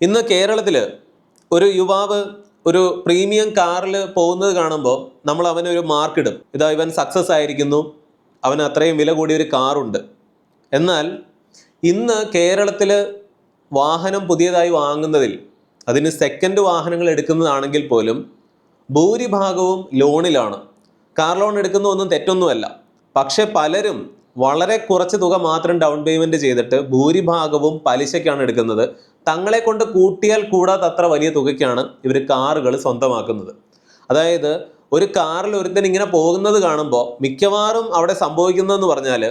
ഇന്ന് കേരളത്തിൽ ഒരു യുവാവ് ഒരു പ്രീമിയം കാറിൽ പോകുന്നത് കാണുമ്പോൾ നമ്മൾ അവനൊരു മാർക്കിടും. ഇതാ ഇവൻ സക്സസ് ആയിരിക്കുന്നു, അവന് അത്രയും വില കൂടിയ ഒരു കാറുണ്ട്. എന്നാൽ ഇന്ന് കേരളത്തിൽ വാഹനം പുതിയതായി വാങ്ങുന്നതിൽ, അതിന് സെക്കൻഡ് വാഹനങ്ങൾ എടുക്കുന്നതാണെങ്കിൽ പോലും ഭൂരിഭാഗവും ലോണിലാണ്. Car loan എടുക്കുന്നതൊന്നും തെറ്റൊന്നുമല്ല. പക്ഷെ പലരും വളരെ കുറച്ച് തുക മാത്രം ഡൗൺ പേയ്മെൻറ്റ് ചെയ്തിട്ട് ഭൂരിഭാഗവും പലിശയ്ക്കാണ് എടുക്കുന്നത്. തങ്ങളെ കൊണ്ട് കൂട്ടിയാൽ കൂടാത്തത്ര വലിയ തുകയ്ക്കാണ് ഇവർ കാറുകൾ സ്വന്തമാക്കുന്നത്. അതായത് ഒരു കാറിൽ ഒരുത്തൻ ഇങ്ങനെ പോകുന്നത് കാണുമ്പോൾ മിക്കവാറും അവിടെ സംഭവിക്കുന്നതെന്ന് പറഞ്ഞാൽ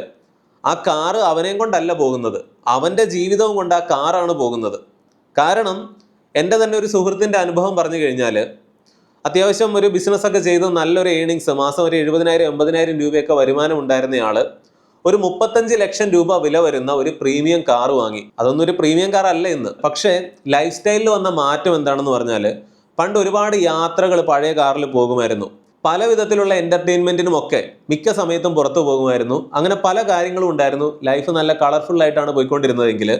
ആ കാറ് അവനെയും കൊണ്ടല്ല പോകുന്നത്, അവൻ്റെ ജീവിതവും കൊണ്ട് ആ കാറാണ് പോകുന്നത്. കാരണം എൻ്റെ തന്നെ ഒരു സുഹൃത്തിൻ്റെ അനുഭവം പറഞ്ഞു കഴിഞ്ഞാൽ, അത്യാവശ്യം ഒരു ബിസിനസ്സൊക്കെ ചെയ്ത് നല്ലൊരു ഏണിങ്സ്, മാസം ഒരു 70,000-80,000 രൂപയൊക്കെ വരുമാനം ഉണ്ടായിരുന്നയാൾ ഒരു 35 ലക്ഷം രൂപ വില വരുന്ന ഒരു പ്രീമിയം കാർ വാങ്ങി. അതൊന്നും ഒരു പ്രീമിയം കാർ അല്ല ഇന്ന്. പക്ഷേ ലൈഫ് സ്റ്റൈലിൽ വന്ന മാറ്റം എന്താണെന്ന് പറഞ്ഞാൽ, പണ്ട് ഒരുപാട് യാത്രകൾ പഴയ കാറിൽ പോകുമായിരുന്നു, പല വിധത്തിലുള്ള എൻ്റർടൈൻമെൻറ്റിനും ഒക്കെ മിക്ക സമയത്തും പുറത്തു പോകുമായിരുന്നു. അങ്ങനെ പല കാര്യങ്ങളും ഉണ്ടായിരുന്നു. ലൈഫ് നല്ല കളർഫുൾ ആയിട്ടാണ് പോയിക്കൊണ്ടിരുന്നതെങ്കിൽ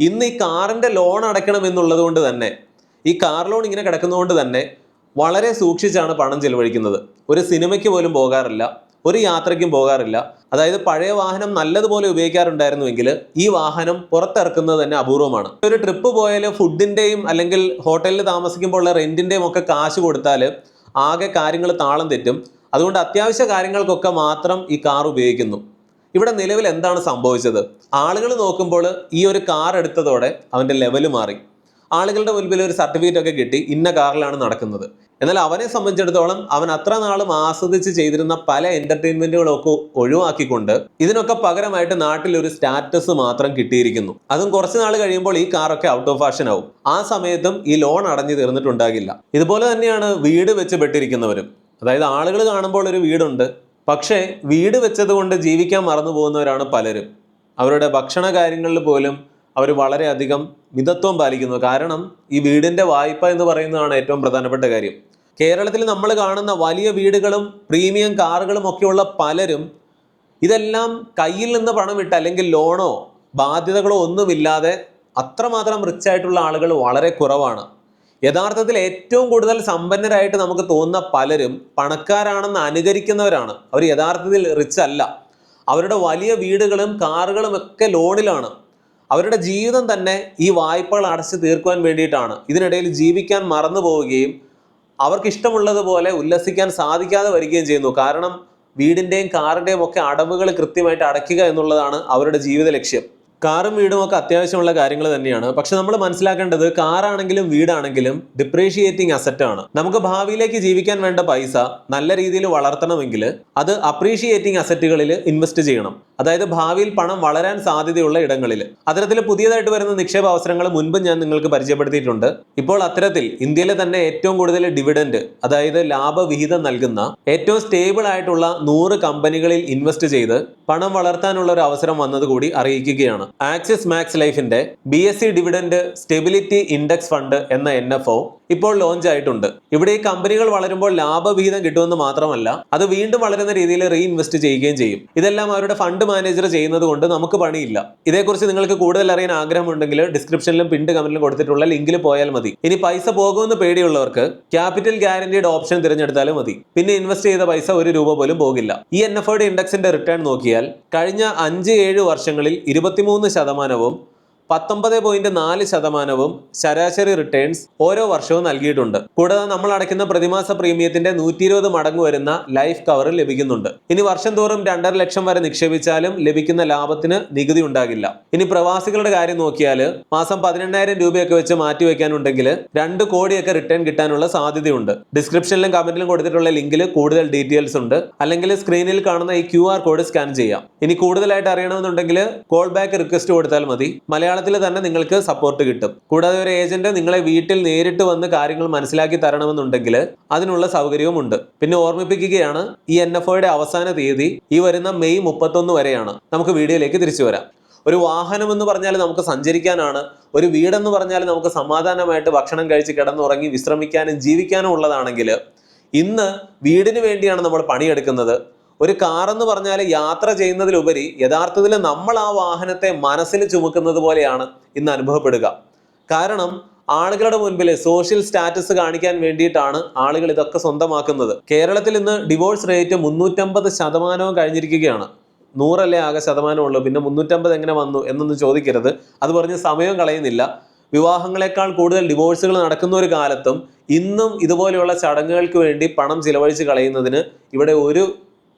ഇന്ന് ഈ കാറിൻ്റെ ലോൺ അടയ്ക്കണം എന്നുള്ളത് കൊണ്ട് തന്നെ, ഈ കാർ ലോൺ ഇങ്ങനെ കിടക്കുന്നതുകൊണ്ട് തന്നെ വളരെ സൂക്ഷിച്ചാണ് പണം ചെലവഴിക്കുന്നത്. ഒരു സിനിമയ്ക്ക് പോലും പോകാറില്ല, ഒരു യാത്രയ്ക്കും പോകാറില്ല. അതായത് പഴയ വാഹനം നല്ലതുപോലെ ഉപയോഗിക്കാറുണ്ടായിരുന്നുവെങ്കിൽ ഈ വാഹനം പുറത്തിറക്കുന്നത് തന്നെ അപൂർവമാണ്. ഒരു ട്രിപ്പ് പോയാൽ ഫുഡിൻ്റെയും അല്ലെങ്കിൽ ഹോട്ടലിൽ താമസിക്കുമ്പോൾ ഉള്ള റെൻറ്റിൻ്റെയും ഒക്കെ കാശ് കൊടുത്താൽ ആകെ കാര്യങ്ങൾ താളം തെറ്റും. അതുകൊണ്ട് അത്യാവശ്യ കാര്യങ്ങൾക്കൊക്കെ മാത്രം ഈ കാർ ഉപയോഗിക്കുന്നു. ഇവിടെ നിലവിൽ എന്താണ് സംഭവിച്ചത്? ആളുകൾ നോക്കുമ്പോൾ ഈ ഒരു കാർ എടുത്തതോടെ അവൻ്റെ ലെവൽ മാറി. ആളുകളുടെ മുൻപിൽ ഒരു സർട്ടിഫിക്കറ്റ് ഒക്കെ കിട്ടി, ഇന്ന കാറിലാണ് നടക്കുന്നത്. എന്നാൽ അവനെ സംബന്ധിച്ചിടത്തോളം അവൻ അത്ര നാളും ആസ്വദിച്ച് ചെയ്തിരുന്ന പല എൻ്റർടൈൻമെൻറ്റുകളൊക്കെ ഒഴിവാക്കിക്കൊണ്ട് ഇതിനൊക്കെ പകരമായിട്ട് നാട്ടിൽ ഒരു സ്റ്റാറ്റസ് മാത്രം കിട്ടിയിരിക്കുന്നു. അതും കുറച്ച് നാൾ കഴിയുമ്പോൾ ഈ കാറൊക്കെ ഔട്ട് ഓഫ് ഫാഷൻ ആവും. ആ സമയത്തും ഈ ലോൺ അടഞ്ഞു തീർന്നിട്ടുണ്ടാകില്ല. ഇതുപോലെ തന്നെയാണ് വീട് വെച്ച് പെട്ടിരിക്കുന്നവരും. അതായത് ആളുകൾ കാണുമ്പോൾ ഒരു വീടുണ്ട്, പക്ഷേ വീട് വെച്ചത് കൊണ്ട് ജീവിക്കാൻ മറന്നു പോകുന്നവരാണ് പലരും. അവരുടെ ഭക്ഷണ കാര്യങ്ങളിൽ പോലും അവർ വളരെയധികം മിതത്വം പാലിക്കുന്നു. കാരണം ഈ വീടിൻ്റെ വായ്പ എന്ന് പറയുന്നതാണ് ഏറ്റവും പ്രധാനപ്പെട്ട കാര്യം. കേരളത്തിൽ നമ്മൾ കാണുന്ന വലിയ വീടുകളും പ്രീമിയം കാറുകളും ഒക്കെയുള്ള പലരും ഇതെല്ലാം കയ്യിൽ നിന്ന് പണമിട്ട് അല്ലെങ്കിൽ ലോണോ ബാധ്യതകളോ ഒന്നുമില്ലാതെ അത്രമാത്രം റിച്ച് ആയിട്ടുള്ള ആളുകൾ വളരെ കുറവാണ്. യഥാർത്ഥത്തിൽ ഏറ്റവും കൂടുതൽ സമ്പന്നരായിട്ട് നമുക്ക് തോന്നുന്ന പലരും പണക്കാരാണെന്ന് അനുകരിക്കുന്നവരാണ്. അവർ യഥാർത്ഥത്തിൽ റിച്ച് അല്ല. അവരുടെ വലിയ വീടുകളും കാറുകളും ഒക്കെ ലോണിലാണ്. അവരുടെ ജീവിതം തന്നെ ഈ വായ്പകൾ അടച്ചു തീർക്കുവാൻ വേണ്ടിയിട്ടാണ്. ഇതിനിടയിൽ ജീവിക്കാൻ മറന്നു പോവുകയും അവർക്ക് ഇഷ്ടമുള്ളതുപോലെ ഉല്ലസിക്കാൻ സാധിക്കാതെ വരികയും ചെയ്യുന്നു. കാരണം വീടിൻ്റെയും കാറിൻ്റെയും ഒക്കെ അടവുകൾ കൃത്യമായിട്ട് അടയ്ക്കുക എന്നുള്ളതാണ് അവരുടെ ജീവിത ലക്ഷ്യം. കാറും വീടും ഒക്കെ അത്യാവശ്യമുള്ള കാര്യങ്ങൾ തന്നെയാണ്. പക്ഷെ നമ്മൾ മനസ്സിലാക്കേണ്ടത്, കാറാണെങ്കിലും വീടാണെങ്കിലും ഡിപ്രീഷിയേറ്റിംഗ് അസറ്റ് ആണ്. നമുക്ക് ഭാവിയിലേക്ക് ജീവിക്കാൻ വേണ്ട പൈസ നല്ല രീതിയിൽ വളർത്തണമെങ്കിൽ അത് അപ്രീഷിയേറ്റിംഗ് അസറ്റുകളിൽ ഇൻവെസ്റ്റ് ചെയ്യണം. അതായത് ഭാവിയിൽ പണം വളരാൻ സാധ്യതയുള്ള ഇടങ്ങളിൽ. അത്തരത്തിൽ പുതിയതായിട്ട് വരുന്ന നിക്ഷേപ അവസരങ്ങൾ മുൻപ് ഞാൻ നിങ്ങൾക്ക് പരിചയപ്പെടുത്തിയിട്ടുണ്ട്. ഇപ്പോൾ അത്തരത്തിൽ ഇന്ത്യയിലെ തന്നെ ഏറ്റവും കൂടുതൽ ഡിവിഡൻഡ്, അതായത് ലാഭവിഹിതം നൽകുന്ന ഏറ്റവും സ്റ്റേബിൾ ആയിട്ടുള്ള 100 കമ്പനികളിൽ ഇൻവെസ്റ്റ് ചെയ്ത് പണം വളർത്താനുള്ള ഒരു അവസരം വന്നതുകൂടി അറിയിക്കുകയാണ്. ആക്സിസ് മാക്സ് ലൈഫിന്റെ BSE dividend stability index fund എന്ന NFO ഇപ്പോൾ ലോഞ്ച് ആയിട്ടുണ്ട്. ഇവിടെ ഈ കമ്പനികൾ വളരുമ്പോൾ ലാഭവിഹിതം കിട്ടുമെന്ന് മാത്രമല്ല, അത് വീണ്ടും വളരുന്ന രീതിയിൽ റീഇൻവെസ്റ്റ് ചെയ്യുകയും ചെയ്യും. ഇതെല്ലാം അവരുടെ ഫണ്ട് മാനേജർ ചെയ്യുന്നത് കൊണ്ട് നമുക്ക് പണിയില്ല. ഇതേക്കുറിച്ച് നിങ്ങൾക്ക് കൂടുതൽ അറിയാൻ ആഗ്രഹമുണ്ടെങ്കിൽ ഡിസ്ക്രിപ്ഷനിലും പിൻഡ് കമന്റിലും കൊടുത്തിട്ടുള്ള ലിങ്കിൽ പോയാൽ മതി. ഇനി പൈസ പോകുമെന്ന് പേടിയുള്ളവർക്ക് ക്യാപിറ്റൽ ഗ്യാരണ്ടീഡ് ഓപ്ഷൻ തിരഞ്ഞെടുത്താലും മതി. പിന്നെ ഇൻവെസ്റ്റ് ചെയ്ത പൈസ 1 രൂപ പോലും പോകില്ല. ഈ NFO ഇൻഡെക്സിന്റെ റിട്ടേൺ നോക്കിയാൽ കഴിഞ്ഞ 5-7 വർഷങ്ങളിൽ 23%, 19.4% ശരാശരി റിട്ടേൺസ് ഓരോ വർഷവും നൽകിയിട്ടുണ്ട്. കൂടാതെ നമ്മൾ അടയ്ക്കുന്ന പ്രതിമാസ പ്രീമിയത്തിന്റെ 120 മടങ്ങ് വരുന്ന ലൈഫ് കവർ ലഭിക്കുന്നുണ്ട്. ഇനി വർഷം തോറും 2.5 ലക്ഷം വരെ നിക്ഷേപിച്ചാലും ലഭിക്കുന്ന ലാഭത്തിന് നികുതി ഉണ്ടാകില്ല. ഇനി പ്രവാസികളുടെ കാര്യം നോക്കിയാൽ മാസം 18,000 രൂപയൊക്കെ വെച്ച് മാറ്റി വെക്കാനുണ്ടെങ്കിൽ 2 കോടിയൊക്കെ റിട്ടേൺ കിട്ടാനുള്ള സാധ്യതയുണ്ട്. ഡിസ്ക്രിപ്ഷനിലും കമന്റിലും കൊടുത്തിട്ടുള്ള ലിങ്കിൽ കൂടുതൽ ഡീറ്റെയിൽസ് ഉണ്ട്. അല്ലെങ്കിൽ സ്ക്രീനിൽ കാണുന്ന ഈ QR കോഡ് സ്കാൻ ചെയ്യാം. ഇനി കൂടുതലായിട്ട് അറിയണമെന്നുണ്ടെങ്കിൽ കോൾ ബാക്ക് റിക്വസ്റ്റ് കൊടുത്താൽ മതി. മലയാളത്തിൽ തന്നെ നിങ്ങൾക്ക് സപ്പോർട്ട് കിട്ടും. കൂടാതെ ഒരു ഏജന്റ് നിങ്ങളെ വീട്ടിൽ നേരിട്ട് വന്ന് കാര്യങ്ങൾ മനസ്സിലാക്കി തരണമെന്നുണ്ടെങ്കിൽ അതിനുള്ള സൗകര്യവും ഉണ്ട്. പിന്നെ ഓർമ്മിപ്പിക്കുകയാണ്, ഈ NFOയുടെ അവസാന തീയതി ഈ വരുന്ന മെയ് 31 വരെയാണ്. നമുക്ക് വീഡിയോയിലേക്ക് തിരിച്ചു വരാം. ഒരു വാഹനം എന്ന് പറഞ്ഞാൽ നമുക്ക് സഞ്ചരിക്കാനാണ്. ഒരു വീടെന്ന് പറഞ്ഞാൽ നമുക്ക് സമാധാനമായിട്ട് ഭക്ഷണം കഴിച്ച് കിടന്നുറങ്ങി വിശ്രമിക്കാനും ജീവിക്കാനും ഉള്ളതാണെങ്കിൽ ഇന്ന് വീടിന് വേണ്ടിയാണ് നമ്മൾ പണിയെടുക്കുന്നത്. ഒരു കാർ എന്ന് പറഞ്ഞാൽ യാത്ര ചെയ്യുന്നതിലുപരി യഥാർത്ഥത്തിൽ നമ്മൾ ആ വാഹനത്തെ മനസ്സിൽ ചുമക്കുന്നത് പോലെയാണ് ഇന്ന് അനുഭവപ്പെടുക. കാരണം ആളുകളുടെ മുൻപിൽ സോഷ്യൽ സ്റ്റാറ്റസ് കാണിക്കാൻ വേണ്ടിയിട്ടാണ് ആളുകൾ ഇതൊക്കെ സ്വന്തമാക്കുന്നത്. കേരളത്തിൽ ഇന്ന് ഡിവോഴ്സ് റേറ്റ് 350% കഴിഞ്ഞിരിക്കുകയാണ്. 100 ആകെ ശതമാനമുള്ളൂ, പിന്നെ 350 എങ്ങനെ വന്നു എന്നൊന്നും ചോദിക്കരുത്. അത് പറഞ്ഞ് സമയം കളയുന്നില്ല. വിവാഹങ്ങളെക്കാൾ കൂടുതൽ ഡിവോഴ്സുകൾ നടക്കുന്ന ഒരു കാലത്തും ഇന്നും ഇതുപോലെയുള്ള ചടങ്ങുകൾക്ക് വേണ്ടി പണം ചിലവഴിച്ച് കളയുന്നതിന് ഇവിടെ ഒരു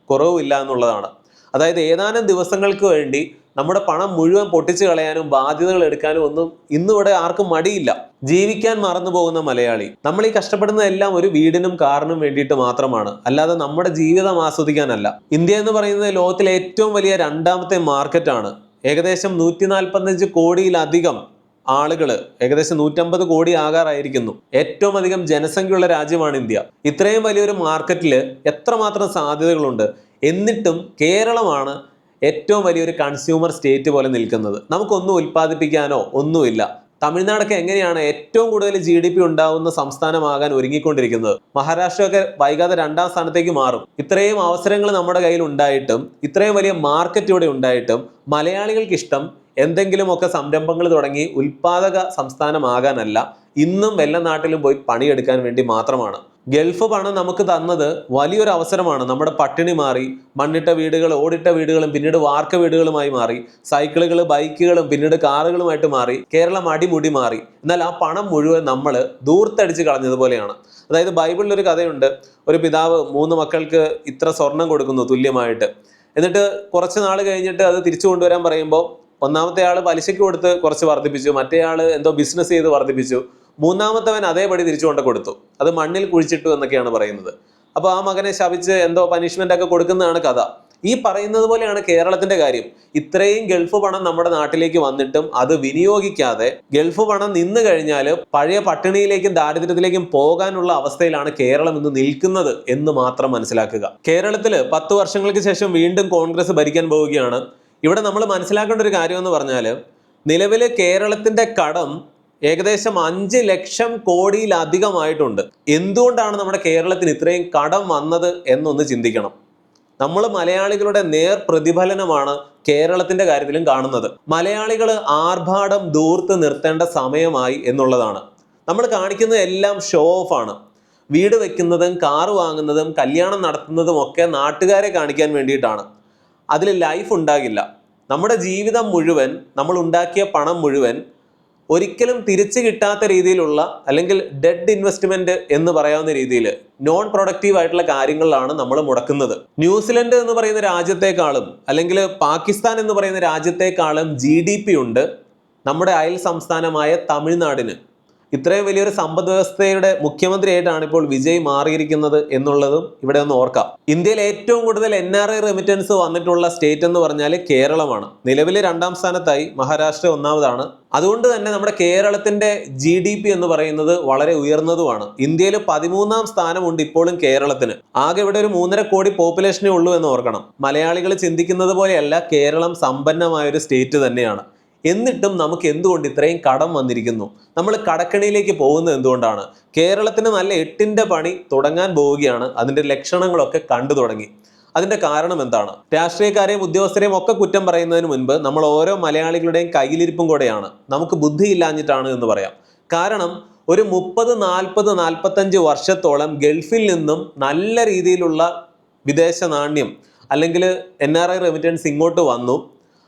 കുറവുമില്ല എന്നുള്ളതാണ്. അതായത് ഏതാനും ദിവസങ്ങൾക്ക് വേണ്ടി നമ്മുടെ പണം മുഴുവൻ പൊട്ടിച്ചു കളയാനും ബാധ്യതകൾ എടുക്കാനും ഒന്നും ഇന്നിവിടെ ആർക്കും മടിയില്ല. ജീവിക്കാൻ മറന്നു പോകുന്ന മലയാളി. നമ്മൾ ഈ കഷ്ടപ്പെടുന്നതെല്ലാം ഒരു വീടിനും കാറിനും വേണ്ടിയിട്ട് മാത്രമാണ്, അല്ലാതെ നമ്മുടെ ജീവിതം ആസ്വദിക്കാനല്ല. ഇന്ത്യ എന്ന് പറയുന്നത് ലോകത്തിലെ ഏറ്റവും വലിയ 2ാമത്തെ മാർക്കറ്റാണ്. ഏകദേശം 145 കോടിയിലധികം ആളുകൾ, ഏകദേശം 150 കോടി ആകാറായിരിക്കുന്നു. ഏറ്റവും അധികം ജനസംഖ്യയുള്ള രാജ്യമാണ് ഇന്ത്യ. ഇത്രയും വലിയൊരു മാർക്കറ്റിൽ എത്രമാത്രം സാധ്യതകളുണ്ട്. എന്നിട്ടും കേരളമാണ് ഏറ്റവും വലിയൊരു കൺസ്യൂമർ സ്റ്റേറ്റ് പോലെ നിൽക്കുന്നത്. നമുക്കൊന്നും ഉൽപ്പാദിപ്പിക്കാനോ ഒന്നുമില്ല. തമിഴ്നാടൊക്കെ എങ്ങനെയാണ് ഏറ്റവും കൂടുതൽ GDP ഉണ്ടാവുന്ന സംസ്ഥാനമാകാൻ ഒരുങ്ങിക്കൊണ്ടിരിക്കുന്നത്. മഹാരാഷ്ട്രയൊക്കെ വൈകാതെ 2ാം സ്ഥാനത്തേക്ക് മാറും. ഇത്രയും അവസരങ്ങൾ നമ്മുടെ കയ്യിൽ ഉണ്ടായിട്ടും, ഇത്രയും വലിയ മാർക്കറ്റ് ഇവിടെ ഉണ്ടായിട്ടും മലയാളികൾക്ക് ഇഷ്ടം എന്തെങ്കിലുമൊക്കെ സംരംഭങ്ങൾ തുടങ്ങി ഉൽപാദക സംസ്ഥാനമാകാനല്ല, ഇന്നും വല്ല നാട്ടിലും പോയി പണിയെടുക്കാൻ വേണ്ടി മാത്രമാണ്. ഗൾഫ് പണം നമുക്ക് തന്നത് വലിയൊരു അവസരമാണ്. നമ്മുടെ പട്ടിണി മാറി, മണ്ണിട്ട വീടുകൾ, ഓടിട്ട വീടുകളും പിന്നീട് വാർക്ക വീടുകളുമായി മാറി, സൈക്കിളുകൾ, ബൈക്കുകളും പിന്നീട് കാറുകളുമായിട്ട് മാറി, കേരളം അടിമുടി മാറി. എന്നാൽ ആ പണം മുഴുവൻ നമ്മൾ ദൂർത്തടിച്ച് കളഞ്ഞതുപോലെയാണ്. അതായത് ബൈബിളിൽ ഒരു കഥയുണ്ട്. ഒരു പിതാവ് 3 മക്കൾക്ക് ഇത്ര സ്വർണം കൊടുക്കുന്നു തുല്യമായിട്ട്. എന്നിട്ട് കുറച്ച് നാൾ കഴിഞ്ഞിട്ട് അത് തിരിച്ചു കൊണ്ടുവരാൻ പറയുമ്പോൾ ഒന്നാമത്തെ ആൾ പലിശയ്ക്ക് കൊടുത്ത് കുറച്ച് വർദ്ധിപ്പിച്ചു, മറ്റേ ആൾ എന്തോ ബിസിനസ് ചെയ്ത് വർദ്ധിപ്പിച്ചു, 3ാമത്തവൻ അതേപടി തിരിച്ചു കൊണ്ട് കൊടുത്തു. അത് മണ്ണിൽ കുഴിച്ചിട്ടു എന്നൊക്കെയാണ് പറയുന്നത്. അപ്പോൾ ആ മകനെ ശപിച്ച് എന്തോ പനിഷ്മെന്റ് ഒക്കെ കൊടുക്കുന്നതാണ് കഥ. ഈ പറയുന്നത് പോലെയാണ് കേരളത്തിന്റെ കാര്യം. ഇത്രയും ഗൾഫ് പണം നമ്മുടെ നാട്ടിലേക്ക് വന്നിട്ടും അത് വിനിയോഗിക്കാതെ ഗൾഫ് പണം നിന്ന് കഴിഞ്ഞാൽ പഴയ പട്ടിണിയിലേക്കും ദാരിദ്ര്യത്തിലേക്കും പോകാനുള്ള അവസ്ഥയിലാണ് കേരളം ഇന്ന് നിൽക്കുന്നത് എന്ന് മാത്രം മനസ്സിലാക്കുക. കേരളത്തിൽ 10 വർഷങ്ങൾക്ക് ശേഷം വീണ്ടും കോൺഗ്രസ് ഭരിക്കാൻ പോവുകയാണ്. ഇവിടെ നമ്മൾ മനസ്സിലാക്കേണ്ട ഒരു കാര്യം എന്ന് പറഞ്ഞാൽ, നിലവിൽ കേരളത്തിന്റെ കടം ഏകദേശം 5 ലക്ഷം കോടിയിലധികമായിട്ടുണ്ട്. എന്തുകൊണ്ടാണ് നമ്മുടെ കേരളത്തിന് ഇത്രയും കടം വന്നത് എന്നൊന്ന് ചിന്തിക്കണം. നമ്മൾ മലയാളികളുടെ നേർ പ്രതിഫലനമാണ് കേരളത്തിന്റെ കാര്യത്തിലും കാണുന്നത്. മലയാളികൾ ആർഭാടം ദൂർത്ത് നിർത്തേണ്ട സമയമായി എന്നുള്ളതാണ്. നമ്മൾ കാണിക്കുന്നത് എല്ലാം ഷോ ഓഫ് ആണ്. വീട് വെക്കുന്നതും കാറ് വാങ്ങുന്നതും കല്യാണം നടത്തുന്നതും ഒക്കെ നാട്ടുകാരെ കാണിക്കാൻ വേണ്ടിയിട്ടാണ്. അതിൽ ലൈഫ് ഉണ്ടാകില്ല. നമ്മുടെ ജീവിതം മുഴുവൻ, നമ്മൾ ഉണ്ടാക്കിയ പണം മുഴുവൻ ഒരിക്കലും തിരിച്ചു കിട്ടാത്ത രീതിയിലുള്ള, അല്ലെങ്കിൽ ഡെഡ് ഇൻവെസ്റ്റ്മെന്റ് എന്ന് പറയാവുന്ന രീതിയിൽ നോൺ പ്രൊഡക്റ്റീവ് ആയിട്ടുള്ള കാര്യങ്ങളിലാണ് നമ്മൾ മുടക്കുന്നത്. ന്യൂസിലൻഡ് എന്ന് പറയുന്ന രാജ്യത്തെക്കാളും, അല്ലെങ്കിൽ പാകിസ്ഥാൻ എന്ന് പറയുന്ന രാജ്യത്തെക്കാളും GDP ഉണ്ട് നമ്മുടെ അയൽ സംസ്ഥാനമായ തമിഴ്നാടിന്. ഇത്രയും വലിയൊരു സമ്പദ് വ്യവസ്ഥയുടെ മുഖ്യമന്ത്രിയായിട്ടാണ് ഇപ്പോൾ വിജയ് മാറിയിരിക്കുന്നത് എന്നുള്ളതും ഇവിടെ ഒന്ന് ഓർക്കാം. ഇന്ത്യയിൽ ഏറ്റവും കൂടുതൽ NRI റെമിറ്റൻസ് വന്നിട്ടുള്ള സ്റ്റേറ്റ് എന്ന് പറഞ്ഞാൽ കേരളമാണ്. നിലവിൽ 2ാം സ്ഥാനത്തായി, മഹാരാഷ്ട്ര 1ാമതാണ്. അതുകൊണ്ട് തന്നെ നമ്മുടെ കേരളത്തിന്റെ GDP എന്ന് പറയുന്നത് വളരെ ഉയർന്നതുമാണ്. ഇന്ത്യയിൽ 13ാം സ്ഥാനമുണ്ട് ഇപ്പോഴും കേരളത്തിന്. ആകെ ഇവിടെ ഒരു 3.5 കോടി പോപ്പുലേഷനേ ഉള്ളൂ എന്ന് ഓർക്കണം. മലയാളികൾ ചിന്തിക്കുന്നത് പോലെയല്ല, കേരളം സമ്പന്നമായ ഒരു സ്റ്റേറ്റ് തന്നെയാണ്. എന്നിട്ടും നമുക്ക് എന്തുകൊണ്ട് ഇത്രയും കടം വന്നിരിക്കുന്നു? നമ്മൾ കടക്കണിയിലേക്ക് പോകുന്നത് എന്തുകൊണ്ടാണ്? കേരളത്തിന് നല്ല 8ന്റെ പണി തുടങ്ങാൻ പോവുകയാണ്. അതിന്റെ ലക്ഷണങ്ങളൊക്കെ കണ്ടു തുടങ്ങി. അതിന്റെ കാരണം എന്താണ്? രാഷ്ട്രീയക്കാരെയും ഉദ്യോഗസ്ഥരെയും ഒക്കെ കുറ്റം പറയുന്നതിന് മുൻപ് നമ്മൾ ഓരോ മലയാളികളുടെയും കയ്യിലിരിപ്പും കൂടെയാണ്. നമുക്ക് ബുദ്ധിയില്ലാഞ്ഞിട്ടാണ് എന്ന് പറയാം. കാരണം ഒരു 30, 40, 45 വർഷത്തോളം ഗൾഫിൽ നിന്നും നല്ല രീതിയിലുള്ള വിദേശ നാണ്യം അല്ലെങ്കിൽ NRI റെമിറ്റൻസ് ഇങ്ങോട്ട് വന്നു.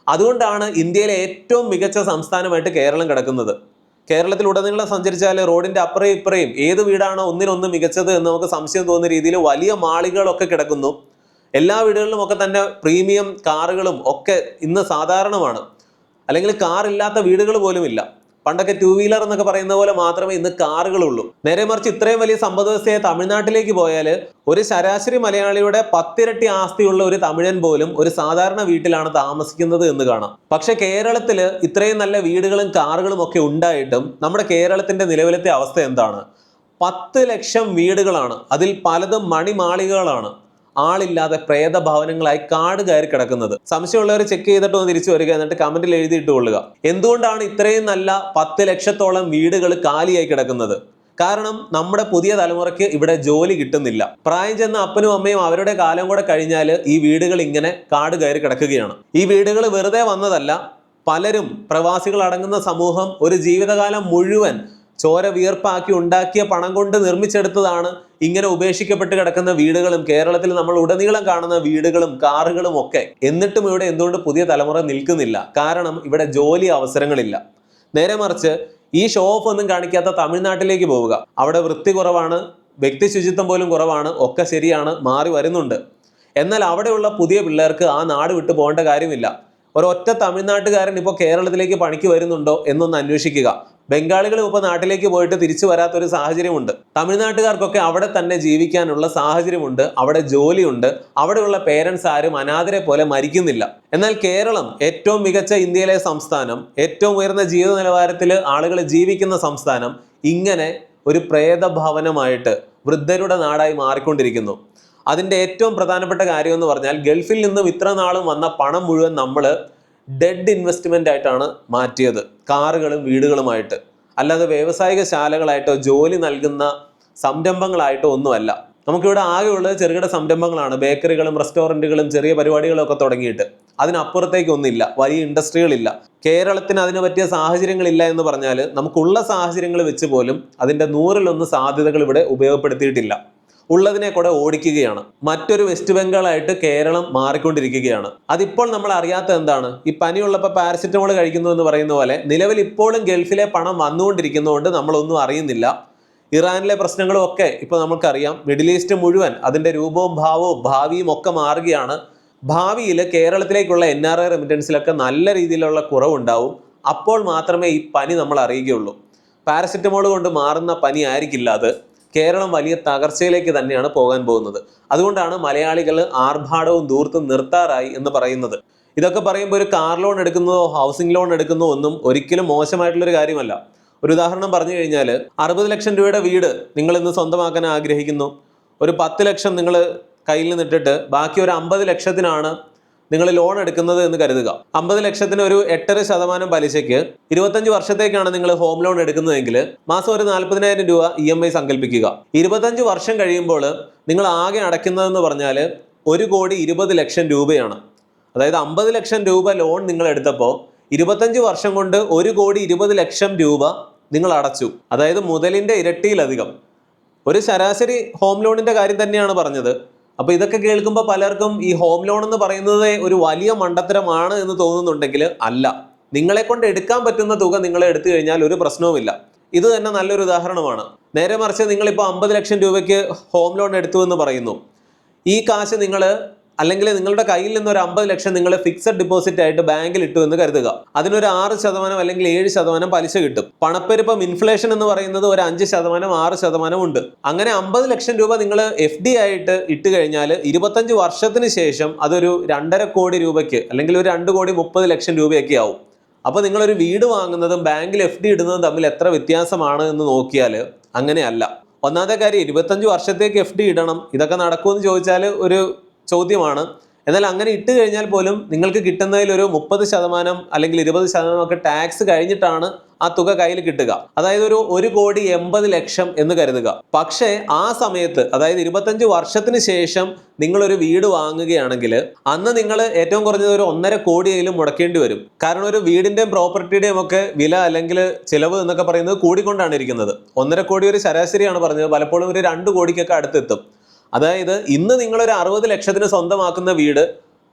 അതുകൊണ്ടാണ് ഇന്ത്യയിലെ ഏറ്റവും മികച്ച സംസ്ഥാനമായിട്ട് കേരളം കിടക്കുന്നത്. കേരളത്തിൽ ഉടനീളം സഞ്ചരിച്ചാൽ റോഡിന്റെ അപ്പുറയും ഇപ്പുറയും ഏത് വീടാണോ ഒന്നിനൊന്ന് മികച്ചത് എന്ന് നമുക്ക് സംശയം തോന്നുന്ന രീതിയിൽ വലിയ മാളികളൊക്കെ കിടക്കുന്നു. എല്ലാ വീടുകളിലും ഒക്കെ തന്നെ പ്രീമിയം കാറുകളും ഒക്കെ ഇന്ന് സാധാരണമാണ്. അല്ലെങ്കിൽ കാർ ഇല്ലാത്ത വീടുകൾ പോലും ഇല്ല. പണ്ടൊക്കെ 2 വീലർ എന്നൊക്കെ പറയുന്ന പോലെ മാത്രമേ ഇന്ന് കാറുകളുള്ളൂ. നേരെ മറിച്ച് ഇത്രയും വലിയ സമ്പദ് വ്യവസ്ഥയെ തമിഴ്നാട്ടിലേക്ക് പോയാൽ ഒരു ശരാശരി മലയാളിയുടെ 10 ഇരട്ടി ആസ്തിയുള്ള ഒരു തമിഴൻ പോലും ഒരു സാധാരണ വീട്ടിലാണ് താമസിക്കുന്നത് എന്ന് കാണാം. പക്ഷെ കേരളത്തിൽ ഇത്രയും നല്ല വീടുകളും കാറുകളും ഒക്കെ ഉണ്ടായിട്ടും നമ്മുടെ കേരളത്തിന്റെ നിലവിലത്തെ അവസ്ഥ എന്താണ്? 10 ലക്ഷം വീടുകളാണ്. അതിൽ പലതും മണിമാളികകളാണ്. ആളില്ലാതെ പ്രേതഭവനങ്ങളായി കാട് കയറി കിടക്കുന്നത്. സംശയമുള്ളവർ ചെക്ക് ചെയ്തിട്ട് ഒന്ന് തിരിച്ചു വരിക, എന്നിട്ട് കമന്റിൽ എഴുതിയിട്ട് കൊള്ളുക. എന്തുകൊണ്ടാണ് ഇത്രയും നല്ല 10 ലക്ഷത്തോളം വീടുകൾ കാലിയായി കിടക്കുന്നത്? കാരണം നമ്മുടെ പുതിയ തലമുറയ്ക്ക് ഇവിടെ ജോലി കിട്ടുന്നില്ല. പ്രായം ചെന്ന അപ്പനും അമ്മയും അവരുടെ കാലം കൂടെ കഴിഞ്ഞാൽ ഈ വീടുകൾ ഇങ്ങനെ കാട് കയറി കിടക്കുകയാണ്. ഈ വീടുകൾ വെറുതെ വന്നതല്ല. പലരും, പ്രവാസികൾ അടങ്ങുന്ന സമൂഹം ഒരു ജീവിതകാലം മുഴുവൻ ചോര വിയർപ്പാക്കി ഉണ്ടാക്കിയ പണം കൊണ്ട് നിർമ്മിച്ചെടുത്തതാണ് ഇങ്ങനെ ഉപേക്ഷിക്കപ്പെട്ട് കിടക്കുന്ന വീടുകളും കേരളത്തിൽ നമ്മൾ ഉടനീളം കാണുന്ന വീടുകളും കാറുകളും ഒക്കെ. എന്നിട്ടും ഇവിടെ എന്തുകൊണ്ട് പുതിയ തലമുറ നിൽക്കുന്നില്ല? കാരണം ഇവിടെ ജോലി അവസരങ്ങളില്ല. നേരെ മറിച്ച് ഈ ഷോ ഓഫ് ഒന്നും കാണിക്കാത്ത തമിഴ്നാട്ടിലേക്ക് പോവുക. അവിടെ വൃത്തി കുറവാണ്, വ്യക്തി ശുചിത്വം പോലും കുറവാണ്, ഒക്കെ ശരിയാണ്, മാറി വരുന്നുണ്ട്. എന്നാൽ അവിടെയുള്ള പുതിയ പിള്ളേർക്ക് ആ നാട് വിട്ടു പോകേണ്ട കാര്യമില്ല. ഒരൊറ്റ തമിഴ്നാട്ടുകാരൻ ഇപ്പോൾ കേരളത്തിലേക്ക് പണിക്ക് വരുന്നുണ്ടോ എന്നൊന്ന് അന്വേഷിക്കുക. ബംഗാളികൾ ഇപ്പോൾ നാട്ടിലേക്ക് പോയിട്ട് തിരിച്ചു വരാത്തൊരു സാഹചര്യമുണ്ട്. തമിഴ്നാട്ടുകാർക്കൊക്കെ അവിടെ തന്നെ ജീവിക്കാനുള്ള സാഹചര്യമുണ്ട്, അവിടെ ജോലിയുണ്ട്, അവിടെയുള്ള പേരൻസ് ആരും അനാഥരെ പോലെ മരിക്കുന്നില്ല. എന്നാൽ കേരളം ഏറ്റവും മികച്ച ഇന്ത്യയിലെ സംസ്ഥാനം, ഏറ്റവും ഉയർന്ന ജീവിത നിലവാരത്തിൽ ആളുകൾ ജീവിക്കുന്ന സംസ്ഥാനം, ഇങ്ങനെ ഒരു പ്രേതഭവനമായിട്ട് വൃദ്ധരുടെ നാടായി മാറിക്കൊണ്ടിരിക്കുന്നു. അതിൻ്റെ ഏറ്റവും പ്രധാനപ്പെട്ട കാര്യം എന്ന് പറഞ്ഞാൽ ഗൾഫിൽ നിന്നും ഇത്ര നാളും വന്ന പണം മുഴുവൻ നമ്മൾ ഡെഡ് ഇൻവെസ്റ്റ്മെൻ്റ് ആയിട്ടാണ് മാറ്റിയത്, കാറുകളും വീടുകളുമായിട്ട്. അല്ലാതെ വ്യവസായിക ശാലകളായിട്ടോ ജോലി നൽകുന്ന സംരംഭങ്ങളായിട്ടോ ഒന്നുമല്ല. നമുക്കിവിടെ ആകെയുള്ളത് ചെറുകിട സംരംഭങ്ങളാണ്, ബേക്കറികളും റെസ്റ്റോറൻറ്റുകളും ചെറിയ പരിപാടികളും ഒക്കെ തുടങ്ങിയിട്ട്. അതിനപ്പുറത്തേക്കൊന്നുമില്ല, വലിയ ഇൻഡസ്ട്രികളില്ല. കേരളത്തിന് അതിന് പറ്റിയ സാഹചര്യങ്ങളില്ല എന്ന് പറഞ്ഞാൽ നമുക്കുള്ള സാഹചര്യങ്ങൾ വെച്ച് പോലും അതിൻ്റെ 100-1 സാധ്യതകൾ ഇവിടെ ഉപയോഗപ്പെടുത്തിയിട്ടില്ല. ഉള്ളതിനെ കൂടെ ഓടിക്കുകയാണ്. മറ്റൊരു വെസ്റ്റ് ബംഗാളായിട്ട് കേരളം മാറിക്കൊണ്ടിരിക്കുകയാണ്. അതിപ്പോൾ നമ്മൾ അറിയാത്ത എന്താണ്? ഈ പനിയുള്ളപ്പോൾ പാരസിറ്റമോൾ കഴിക്കുന്നു എന്ന് പറയുന്ന പോലെ നിലവിൽ ഇപ്പോഴും ഗൾഫിലെ പണം വന്നുകൊണ്ടിരിക്കുന്നതുകൊണ്ട് നമ്മളൊന്നും അറിയുന്നില്ല. ഇറാനിലെ പ്രശ്നങ്ങളും ഒക്കെ ഇപ്പോൾ നമുക്കറിയാം. മിഡിൽ ഈസ്റ്റ് മുഴുവൻ അതിൻ്റെ രൂപവും ഭാവവും ഭാവിയും ഒക്കെ മാറുകയാണ്. ഭാവിയിൽ കേരളത്തിലേക്കുള്ള NRI റെമിറ്റൻസിലൊക്കെ നല്ല രീതിയിലുള്ള കുറവുണ്ടാവും. അപ്പോൾ മാത്രമേ ഈ പനി നമ്മൾ അറിയുകയുള്ളൂ. പാരസിറ്റമോൾ കൊണ്ട് മാറുന്ന പനി ആയിരിക്കില്ല അത്. കേരളം വലിയ തകർച്ചയിലേക്ക് തന്നെയാണ് പോകാൻ പോകുന്നത്. അതുകൊണ്ടാണ് മലയാളികൾ ആർഭാടവും ധൂർത്തും നിർത്താറായി എന്ന് പറയുന്നത്. ഇതൊക്കെ പറയുമ്പോൾ ഒരു കാർ ലോൺ എടുക്കുന്നതോ ഹൗസിംഗ് ലോൺ എടുക്കുന്നതോ ഒന്നും ഒരിക്കലും മോശമായിട്ടുള്ളൊരു കാര്യമല്ല. ഒരു ഉദാഹരണം പറഞ്ഞു കഴിഞ്ഞാൽ 60 ലക്ഷം രൂപയുടെ വീട് നിങ്ങൾ ഇന്ന് സ്വന്തമാക്കാൻ ആഗ്രഹിക്കുന്നു. ഒരു 10 ലക്ഷം നിങ്ങൾ കയ്യിൽ നിന്നിട്ടിട്ട് ബാക്കി ഒരു 50 ലക്ഷത്തിനാണ് നിങ്ങൾ ലോൺ എടുക്കുന്നത് എന്ന് കരുതുക. 50 ലക്ഷത്തിന് ഒരു 8% പലിശയ്ക്ക് 25 വർഷത്തേക്കാണ് നിങ്ങൾ ഹോം ലോൺ എടുക്കുന്നതെങ്കിൽ മാസം ഒരു 40,000 രൂപ EMI സങ്കല്പിക്കുക. 25 വർഷം കഴിയുമ്പോൾ നിങ്ങൾ ആകെ അടയ്ക്കുന്നതെന്ന് പറഞ്ഞാൽ 1,20,00,000 രൂപയാണ്. അതായത് 50 ലക്ഷം രൂപ ലോൺ നിങ്ങൾ എടുത്തപ്പോൾ 25 വർഷം കൊണ്ട് 1,20,00,000 രൂപ നിങ്ങൾ അടച്ചു. അതായത് മുതലിൻ്റെ ഇരട്ടിയിലധികം. ഒരു ശരാശരി ഹോം ലോണിൻ്റെ കാര്യം തന്നെയാണ് പറഞ്ഞത്. അപ്പോൾ ഇതൊക്കെ കേൾക്കുമ്പോൾ പലർക്കും ഈ ഹോം ലോൺ എന്ന് പറയുന്നത് ഒരു വലിയ മണ്ടത്തരമാണ് എന്ന് തോന്നുന്നുണ്ടെങ്കിൽ അല്ല. നിങ്ങളെ കൊണ്ട് എടുക്കാൻ പറ്റുന്ന തുക നിങ്ങൾ എടുത്തു കഴിഞ്ഞാൽ ഒരു പ്രശ്നവുമില്ല. ഇത് തന്നെ നല്ലൊരു ഉദാഹരണമാണ്. നേരെ മറിച്ച് നിങ്ങളിപ്പോൾ 50 ലക്ഷം രൂപയ്ക്ക് ഹോം ലോൺ എടുത്തു എന്ന് പറയുന്നു. ഈ കാശ് നിങ്ങൾ അല്ലെങ്കിൽ നിങ്ങളുടെ കയ്യിൽ നിന്ന് ഒരു 50 ലക്ഷം നിങ്ങൾ ഫിക്സഡ് ഡിപ്പോസിറ്റ് ആയിട്ട് ബാങ്കിൽ ഇട്ടു എന്ന് കരുതുക. അതിനൊരു 6% അല്ലെങ്കിൽ 7% പലിശ കിട്ടും. പണപ്പെരുപ്പം ഇൻഫ്ലേഷൻ എന്ന് പറയുന്നത് ഒരു 5%, 6% ഉണ്ട്. അങ്ങനെ 50 ലക്ഷം രൂപ നിങ്ങൾ FD ആയിട്ട് ഇട്ട് കഴിഞ്ഞാൽ 25 വർഷത്തിന് ശേഷം അതൊരു 2.5 കോടി രൂപയ്ക്ക് അല്ലെങ്കിൽ ഒരു 2,30,00,000 രൂപയൊക്കെ ആവും. അപ്പോൾ നിങ്ങളൊരു വീട് വാങ്ങുന്നതും ബാങ്കിൽ FD ഇടുന്നതും തമ്മിൽ എത്ര വ്യത്യാസമാണ് എന്ന് നോക്കിയാൽ അങ്ങനെയല്ല. ഒന്നാമത്തെ കാര്യം 25 വർഷത്തേക്ക് FD ഇടണം. ഇതൊക്കെ നടക്കുമെന്ന് ചോദിച്ചാൽ ഒരു ചോദ്യമാണ്. എന്നാൽ അങ്ങനെ ഇട്ട് കഴിഞ്ഞാൽ പോലും നിങ്ങൾക്ക് കിട്ടുന്നതിൽ ഒരു 30% അല്ലെങ്കിൽ 20% ഒക്കെ ടാക്സ് കഴിഞ്ഞിട്ടാണ് ആ തുക കയ്യിൽ കിട്ടുക. അതായത് ഒരു 1,80,00,000 എന്ന് കരുതുക. പക്ഷേ ആ സമയത്ത് അതായത് 25 വർഷത്തിന് ശേഷം നിങ്ങളൊരു വീട് വാങ്ങുകയാണെങ്കിൽ അന്ന് നിങ്ങൾ ഏറ്റവും കുറഞ്ഞത് ഒരു 1.5 കോടിയെങ്കിലും മുടക്കേണ്ടി വരും. കാരണം ഒരു വീടിൻ്റെയും പ്രോപ്പർട്ടിയുടെയും ഒക്കെ വില അല്ലെങ്കിൽ ചിലവ് എന്നൊക്കെ പറയുന്നത് കൂടിക്കൊണ്ടാണ് ഇരിക്കുന്നത്. 1.5 കോടി ഒരു ശരാശരിയാണ് പറഞ്ഞത്, പലപ്പോഴും ഒരു 2 കോടിക്കൊക്കെ അടുത്തെത്തും. അതായത് ഇന്ന് നിങ്ങളൊരു 60 ലക്ഷത്തിന് സ്വന്തമാക്കുന്ന വീട്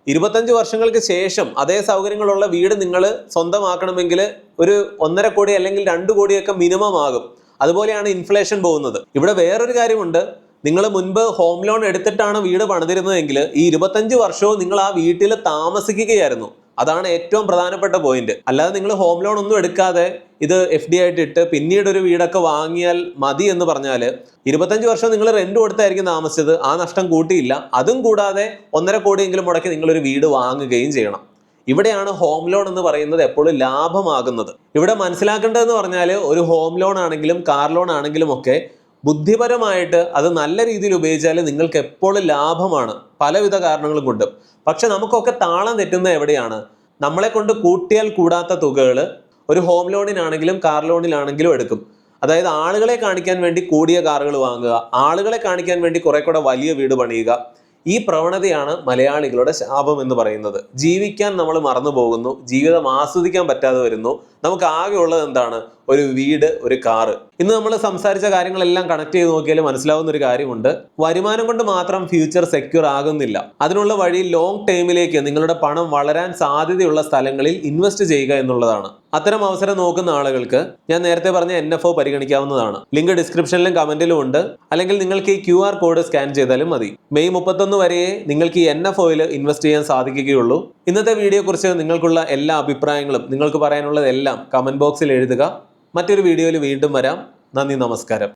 25 വർഷങ്ങൾക്ക് ശേഷം അതേ സൗകര്യങ്ങളുള്ള വീട് നിങ്ങൾ സ്വന്തമാക്കണമെങ്കിൽ ഒരു 1.5 കോടി അല്ലെങ്കിൽ 2 കോടിയൊക്കെ മിനിമം ആകും. അതുപോലെയാണ് ഇൻഫ്ലേഷൻ പോകുന്നത്. ഇവിടെ വേറൊരു കാര്യമുണ്ട്. നിങ്ങൾ മുൻപ് ഹോം ലോൺ എടുത്തിട്ടാണ് വീട് പണിതിരുന്നതെങ്കിൽ ഈ 25 വർഷവും നിങ്ങൾ ആ വീട്ടിൽ താമസിക്കുകയായിരുന്നു. അതാണ് ഏറ്റവും പ്രധാനപ്പെട്ട പോയിന്റ്. അല്ലാതെ നിങ്ങൾ ഹോം ലോൺ ഒന്നും എടുക്കാതെ ഇത് FD ആയിട്ട് ഇട്ട് പിന്നീട് ഒരു വീടൊക്കെ വാങ്ങിയാൽ മതി എന്ന് പറഞ്ഞാൽ 25 വർഷം നിങ്ങൾ റെന്റ് കൊടുത്തായിരിക്കും താമസിച്ചത്. ആ നഷ്ടം കൂട്ടിയില്ല. അതും കൂടാതെ 1.5 കോടിയെങ്കിലും മുടക്കി നിങ്ങളൊരു വീട് വാങ്ങുകയും ചെയ്യണം. ഇവിടെയാണ് ഹോം ലോൺ എന്ന് പറയുന്നത് എപ്പോഴും ലാഭമാകുന്നത്. ഇവിടെ മനസ്സിലാക്കേണ്ടതെന്ന് പറഞ്ഞാൽ ഒരു ഹോം ലോൺ ആണെങ്കിലും കാർ ലോൺ ആണെങ്കിലും ഒക്കെ ബുദ്ധിപരമായിട്ട് അത് നല്ല രീതിയിൽ ഉപയോഗിച്ചാൽ നിങ്ങൾക്ക് എപ്പോഴും ലാഭമാണ്, പലവിധ കാരണങ്ങളും കൊണ്ടും. പക്ഷെ നമുക്കൊക്കെ താളം തെറ്റുന്നത് എവിടെയാണ്? നമ്മളെ കൊണ്ട് കൂട്ടിയാൽ കൂടാത്ത തുകകൾ ഒരു ഹോം ലോണിനാണെങ്കിലും കാർ ലോണിലാണെങ്കിലും എടുക്കും. അതായത് ആളുകളെ കാണിക്കാൻ വേണ്ടി കൂടിയ കാറുകൾ വാങ്ങുക, ആളുകളെ കാണിക്കാൻ വേണ്ടി കുറെ കൂടെ വലിയ വീട് പണിയുക. ഈ പ്രവണതയാണ് മലയാളികളുടെ ശാപം എന്ന് പറയുന്നത്. ജീവിക്കാൻ നമ്മൾ മറന്നു പോകുന്നു, ജീവിതം ആസ്വദിക്കാൻ പറ്റാതെ വരുന്നു, നമുക്ക് ആകെ ഉള്ളത് എന്താണ്? ഒരു വീട്, ഒരു കാറ്. ഇന്ന് നമ്മൾ സംസാരിച്ച കാര്യങ്ങളെല്ലാം കണക്ട് ചെയ്ത് നോക്കിയാൽ മനസ്സിലാവുന്ന ഒരു കാര്യമുണ്ട്. വരുമാനം കൊണ്ട് മാത്രം ഫ്യൂച്ചർ സെക്യൂർ ആകുന്നില്ല. അതിനുള്ള വഴി ലോങ് ടൈമിലേക്ക് നിങ്ങളുടെ പണം വളരാൻ സാധ്യതയുള്ള സ്ഥലങ്ങളിൽ ഇൻവെസ്റ്റ് ചെയ്യുക എന്നുള്ളതാണ്. അത്തരം അവസരം നോക്കുന്ന ആളുകൾക്ക് ഞാൻ നേരത്തെ പറഞ്ഞ NFO പരിഗണിക്കാവുന്നതാണ്. ലിങ്ക് ഡിസ്ക്രിപ്ഷനിലും കമന്റിലും ഉണ്ട്. അല്ലെങ്കിൽ നിങ്ങൾക്ക് ഈ QR കോഡ് സ്കാൻ ചെയ്താലും മതി. മെയ് 31 വരെയേ നിങ്ങൾക്ക് ഈ NFOയിൽ ഇൻവെസ്റ്റ് ചെയ്യാൻ സാധിക്കുകയുള്ളൂ. ഇന്നത്തെ വീഡിയോയെ കുറിച്ച് നിങ്ങൾക്കുള്ള എല്ലാ അഭിപ്രായങ്ങളും, നിങ്ങൾക്ക് പറയാനുള്ളതെല്ലാം കമന്റ് ബോക്സിൽ എഴുതുക. മറ്റൊരു വീഡിയോയിൽ വീണ്ടും വരാം. നന്ദി, നമസ്കാരം.